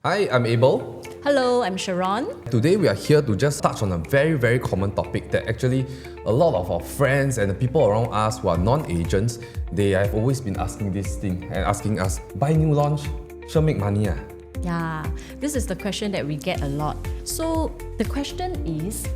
Hi, I'm Abel. Hello, I'm Sharon. Today we are here to just touch on a very common topic that actually a lot of our friends and the people around us who are non-agents, they have always been asking this thing and asking us, buy new launch, sure make money ah? Yeah, this is the question that we get a lot. So the question is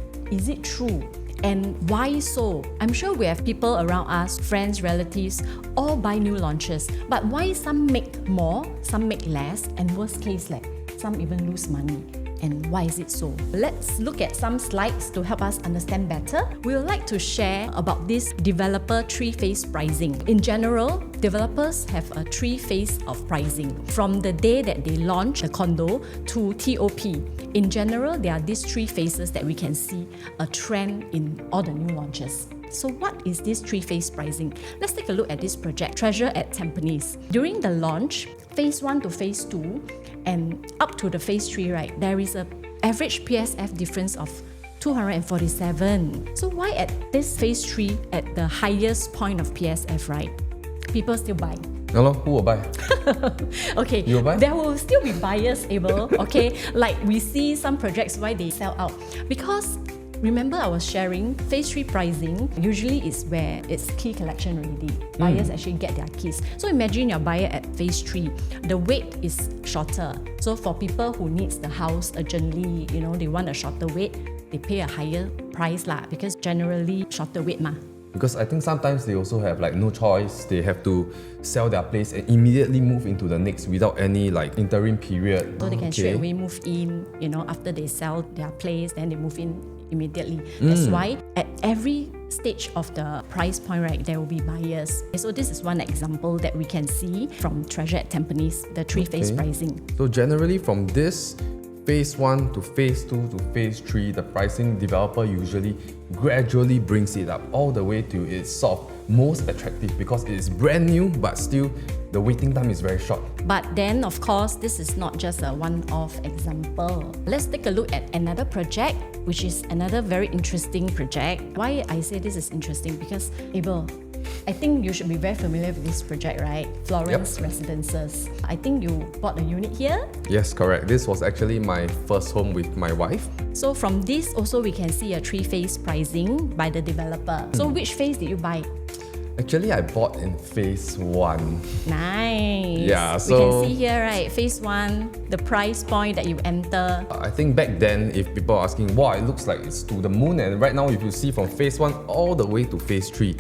it true? And why so? I'm sure we have people around us, friends, relatives, all buy new launches. But why some make more, some make less, and worst case, some even lose money? And why is it so? Let's look at some slides to help us understand better. We would like to share about this developer three-phase pricing. In general, developers have a three-phase of pricing. From the day that they launch a condo to TOP. In general, there are these three phases that we can see a trend in all the new launches. So what is this three-phase pricing? Let's take a look at this project, Treasure at Tampines. During the launch, phase 1 to phase 2 and up to the phase 3, right, there is an average PSF difference of 247. So why at this phase 3, at the highest point of PSF, right, people still buy? No, who will buy? Okay, you will buy? There will still be buyers, Abel, okay? Like we see some projects why they sell out. Because remember I was sharing, phase 3 pricing usually is where it's key collection already. Buyers actually get their keys. So imagine your buyer at phase 3. The wait is shorter. So for people who needs the house urgently, they want a shorter wait, they pay a higher price lah, because generally shorter wait ma. Because I think sometimes they also have no choice. They have to sell their place and immediately move into the next without any interim period. So they can straight away move in, after they sell their place, then they move in immediately. That's why at every stage of the price point, right, there will be buyers. So this is one example that we can see from Treasure at Tampines, the three-phase pricing. So generally from this phase 1 to phase 2 to phase 3, the pricing developer usually gradually brings it up all the way to its sort of most attractive because it is brand new, but still the waiting time is very short. But then, of course, this is not just a one-off example. Let's take a look at another project, which is another very interesting project. Why I say this is interesting? Because, Abel, I think you should be very familiar with this project, right? Florence Residences. I think you bought a unit here? Yes, correct. This was actually my first home with my wife. So from this also we can see a three-phase pricing by the developer. So which phase did you buy? Actually, I bought in phase 1. Nice. Yeah, we can see here, right? Phase 1, the price point that you enter. I think back then, if people are asking, wow, it looks like it's to the moon. And right now, if you see from phase 1 all the way to phase 3.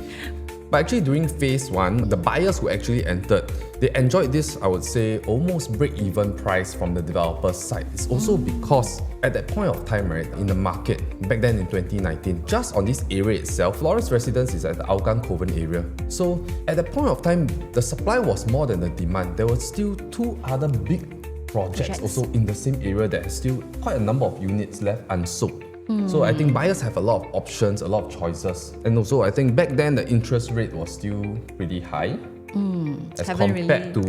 But actually during phase 1, the buyers who actually entered, they enjoyed this, I would say, almost break-even price from the developer's side. It's also because at that point of time, right, in the market, back then in 2019, just on this area itself, Florence Residence is at the Hougang Kovan area. So at that point of time, the supply was more than the demand. There were still 2 other big projects also in the same area that has still quite a number of units left unsold. So I think buyers have a lot of options, a lot of choices. And also I think back then the interest rate was still pretty high as compared to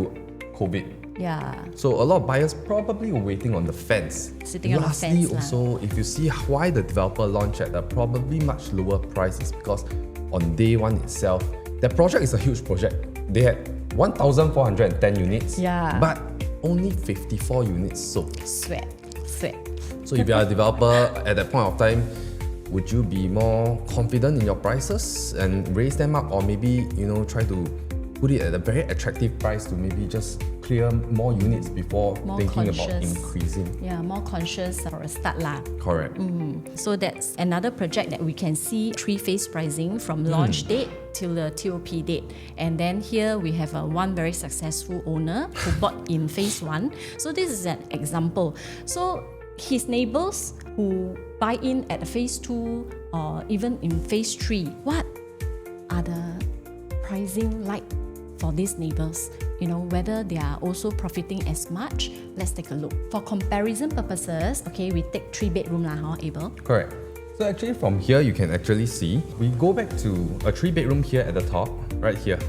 COVID. Yeah. So a lot of buyers probably were waiting on the fence. Sitting on the fence. Lastly, also, if you see why the developer launched at a probably much lower price, is because on day 1 itself, the project is a huge project. They had 1,410 units, but only 54 units sold. Sweat. So if you are a developer at that point of time, would you be more confident in your prices and raise them up, or maybe try to put it at a very attractive price to maybe just clear more units before thinking about increasing? Yeah, more conscious for a start lah. Correct. So that's another project that we can see three-phase pricing from launch date till the TOP date. And then here we have one very successful owner who bought in phase 1. So this is an example. So his neighbors who buy in at phase 2 or even in phase 3, what are the pricing like for these neighbors? Whether they are also profiting as much. Let's take a look. For comparison purposes, okay, we take 3-bedroom lah, Abel? Correct. So actually from here you can actually see, we go back to a 3-bedroom here at the top, right here.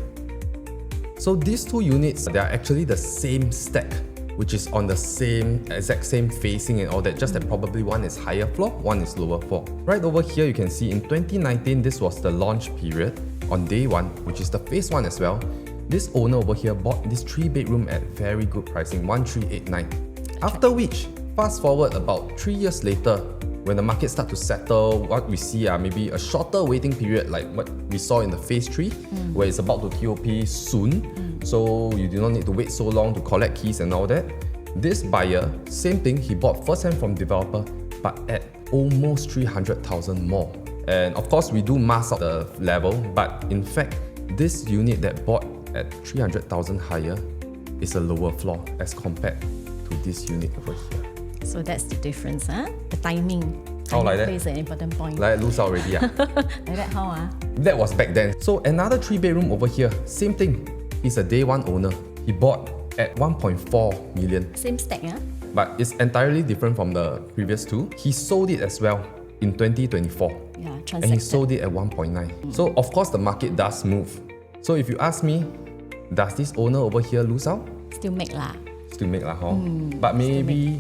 So these 2 units, they are actually the same stack, which is on the exact same facing and all that, just that probably one is higher floor, one is lower floor. Right over here you can see in 2019, this was the launch period. On day 1, which is the phase 1 as well, this owner over here bought this 3-bedroom at very good pricing, 1,389. After which, fast forward about 3 years later, when the market start to settle, what we see are maybe a shorter waiting period like what we saw in the phase 3, where it's about to TOP soon. So you do not need to wait so long to collect keys and all that. This buyer, same thing, he bought first hand from developer, but at almost 300,000 more. And of course, we do mask out the level, but in fact, this unit that bought at 300,000 higher is a lower floor as compared to this unit over here. So that's the difference, huh? The timing. How like that? Plays an important point. Like lose out already. Like that, how? That was back then. So another 3-bedroom over here, same thing. He's a day one owner. He bought at 1.4 million. Same stack, huh? But it's entirely different from the previous two. He sold it as well in 2024. Yeah, And he transacted. sold it at 1.9. So of course the market does move. So if you ask me, does this owner over here lose out? Still make lah. Still make lah, but maybe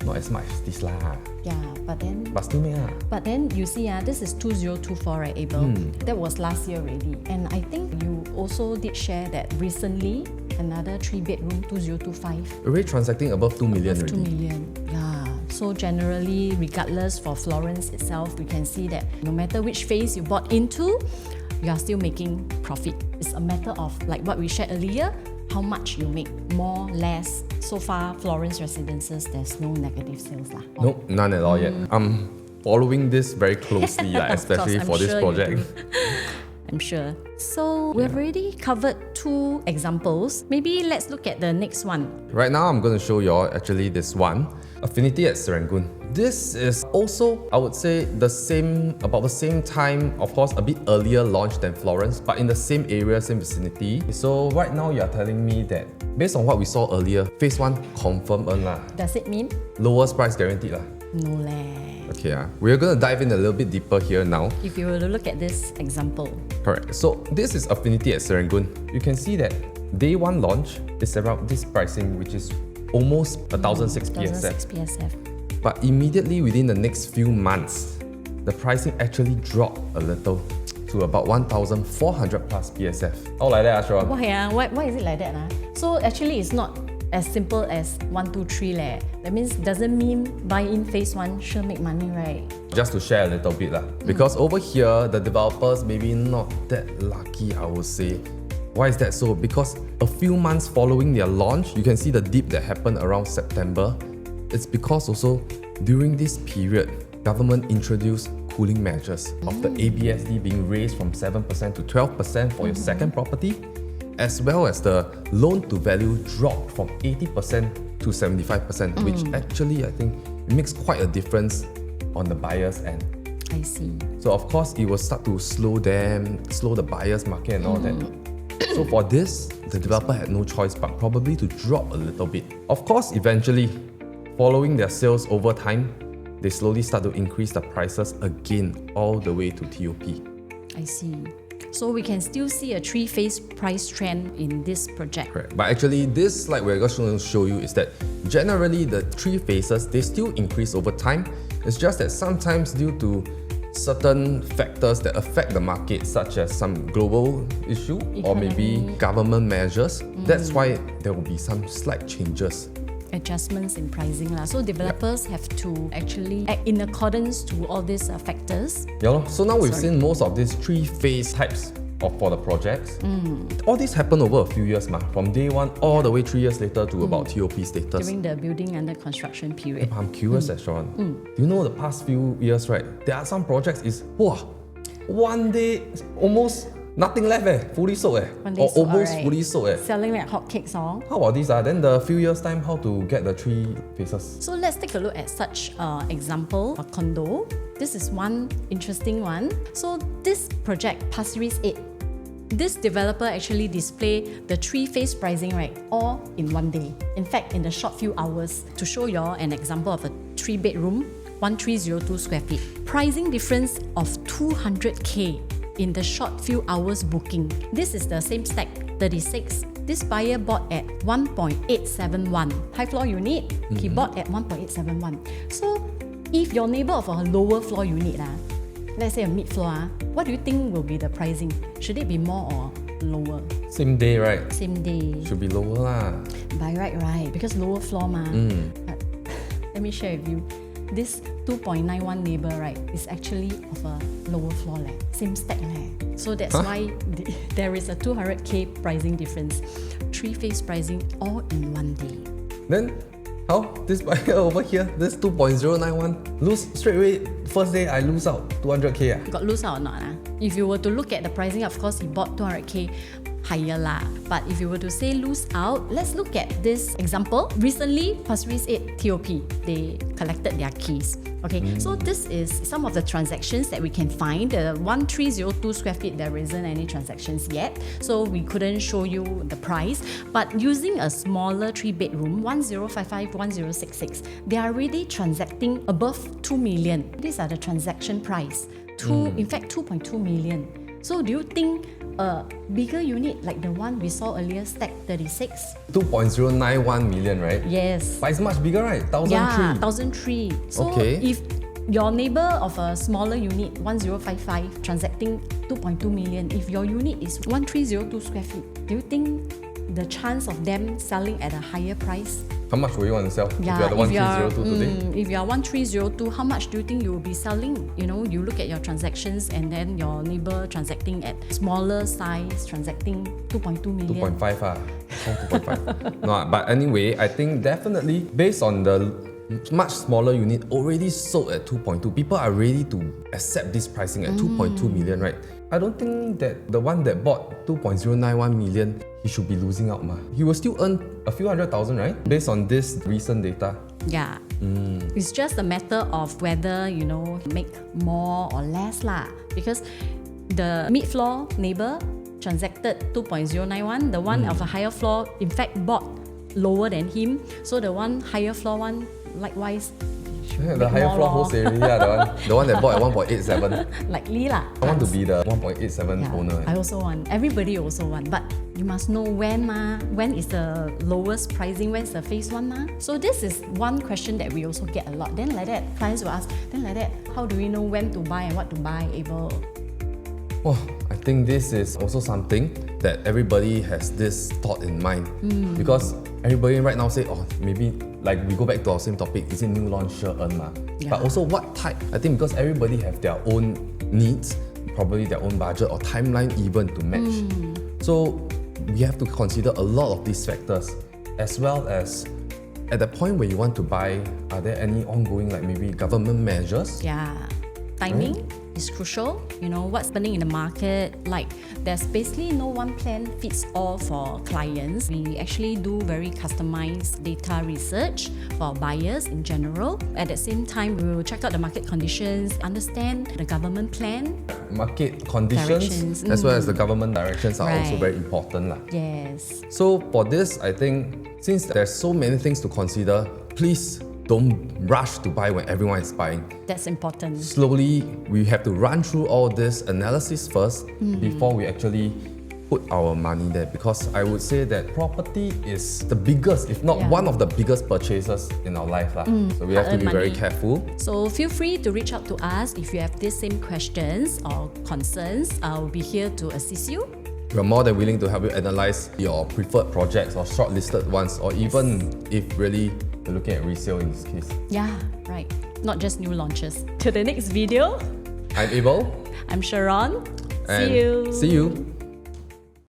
not as much as this lah. Yeah, but then But still make lah. But then you see, this is 2024, right, Abel? That was last year already. And I think you also did share that recently, another 3-bedroom, 2025, Already transacting above 2 million of 2 already. million. Yeah. So generally, regardless for Florence itself, we can see that no matter which phase you bought into, you are still making profit. It's a matter of, like what we shared earlier, how much you make, more, less. So far, Florence Residences, there's no negative sales lah. Nope, none at all yet. I'm following this very closely, like, Of course, especially I'm for this sure you project. do. I'm sure. So we've already covered 2 examples. Maybe let's look at the next one. Right now, I'm going to show you all actually this one, Affinity at Serangoon. This is also, I would say, about the same time, of course, a bit earlier launch than Florence, but in the same area, same vicinity. So right now, you're telling me that based on what we saw earlier, phase 1 confirm earn lah. Does it mean? Lowest price guaranteed lah. No leh. Okay, we're going to dive in a little bit deeper here now. If you were to look at this example, Correct. So this is Affinity at Serangoon. You can see that day 1 launch is around this pricing, which is almost 1,006 PSF. 1,006 PSF. But immediately within the next few months, the pricing actually dropped a little to about 1,400 plus PSF. Oh, like that, Ashra? Why is it like that? So actually, it's not as simple as 1, 2, 3 leh. That means doesn't mean buy in phase 1 sure make money, right? Just to share a little bit lah. Because over here, the developers maybe not that lucky, I would say. Why is that so? Because a few months following their launch, you can see the dip that happened around September. It's because also during this period, government introduced cooling measures of the ABSD being raised from 7% to 12% for your second property, as well as the loan to value dropped from 80% to 75%, which actually I think makes quite a difference on the buyer's end. I see. So of course it will start to slow the buyer's market and all that. So for this, the developer had no choice but probably to drop a little bit. Of course, eventually, following their sales over time, they slowly start to increase the prices again all the way to TOP. I see. So we can still see a 3-phase price trend in this project. Correct. But actually, this slide we're just going to show you is that generally the 3 phases, they still increase over time. It's just that sometimes due to certain factors that affect the market, such as some global issue or maybe government measures, that's why there will be some slight changes. Adjustments in pricing lah. So developers have to actually act in accordance to all these factors. Yeah, lor. So now we've seen most of these 3-phase types for the projects. All this happened over a few years, from day 1 all the way 3 years later to about TOP status. During the building under construction period. I'm curious, Sharon. Do you know the past few years, right? There are some projects one day almost nothing left, fully sold One day or sold, almost alright. fully sold Selling like hotcakes, oh. How about this? Then the few years time, how to get the 3 phases? So let's take a look at such example, a condo. This is one interesting one. So this project, Pasir Ris 8, this developer actually display the 3-phase pricing, right, all in one day. In fact, in the short few hours, to show you all an example of a 3-bedroom, 1302 square feet. Pricing difference of 200K in the short few hours booking. This is the same stack, 36. This buyer bought at 1.871. High floor unit, he bought at 1.871. So if your neighbor of a lower floor unit, let's say a mid floor, what do you think will be the pricing? Should it be more or lower? Same day, right? Same day. Should be lower lah. By right, because lower floor ma. But let me share with you. This 2.91 neighbor, right, is actually of a lower floor leh. Same stack leh. So that's why there is a 200k pricing difference. 3-phase pricing all in one day. Then, how? This buyer over here, this 2.091, lose straight away. First day, I lose out 200k. Got lose out or not? If you were to look at the pricing, of course, he bought 200k higher lah. But if you were to say lose out, let's look at this example. Recently, Pasir Ris 8 TOP, they collected their keys. Okay, so this is some of the transactions that we can find. The 1302 square feet, there isn't any transactions yet, so we couldn't show you the price. But using a smaller 3-bedroom, 1055, 1066, they are already transacting above 2 million. These are the transaction price. In fact, 2.2 million. So do you think a bigger unit like the one we saw earlier, Stack 36? 2.091 million, right? Yes. But it's much bigger, right? 1,003. Yeah, 1,003. So Okay. if your neighbor of a smaller unit, 1055, transacting 2.2 million, if your unit is 1302 square feet, do you think the chance of them selling at a higher price? How much will you want to sell? Yeah, if you are the 1302 today? If you are 1302, how much do you think you will be selling? You know, you look at your transactions and then your neighbor transacting at smaller size, transacting 2.2 million. 2.5 2.5. No, but anyway, I think definitely based on the much smaller unit already sold at 2.2, people are ready to accept this pricing at 2.2 million, right? I don't think that the one that bought 2.091 million, he should be losing out ma. He will still earn a few 100,000, right? Based on this recent data. Yeah. It's just a matter of whether, you know, make more or less lah. Because the mid-floor neighbor transacted 2.091, the one of a higher floor in fact bought lower than him. So the one higher floor one likewise. Yeah, the higher floor wholesale, the one that bought at 1.87. Likely lah. I want to be the 1.87 owner. I also want. Everybody also want. But you must know when ma. When is the lowest pricing? When's the phase one ma? So this is one question that we also get a lot. Then like that, clients will ask, then like that, how do we know when to buy and what to buy, Abel? Oh, I think this is also something that everybody has this thought in mind. Because everybody right now say, oh, maybe like we go back to our same topic, is it new launch sure earn ma? Yeah. But also what type? I think because everybody have their own needs, probably their own budget or timeline even to match. So we have to consider a lot of these factors, as well as at the point where you want to buy, are there any ongoing like maybe government measures? Yeah. Timing is crucial. You know, what's happening in the market. Like, there's basically no one plan fits all for clients. We actually do very customized data research for buyers in general. At the same time, we will check out the market conditions, understand the government plan. Market conditions, Directions. as well as the government directions are also Right. very important lah. Yes. So for this, I think since there's so many things to consider, please don't rush to buy when everyone is buying. That's important. Slowly, we have to run through all this analysis first before we actually put our money there, because I would say that property is the biggest, if not Yeah. one of the biggest purchases in our life lah. So we have to Hard-earned be very money. careful. So feel free to reach out to us if you have these same questions or concerns. I'll be here to assist you. We're more than willing to help you analyze your preferred projects or shortlisted ones, or even if really you're looking at resale in this case. Yeah, right. Not just new launches. To the next video, I'm Abel. I'm Sharon. And See you. See you.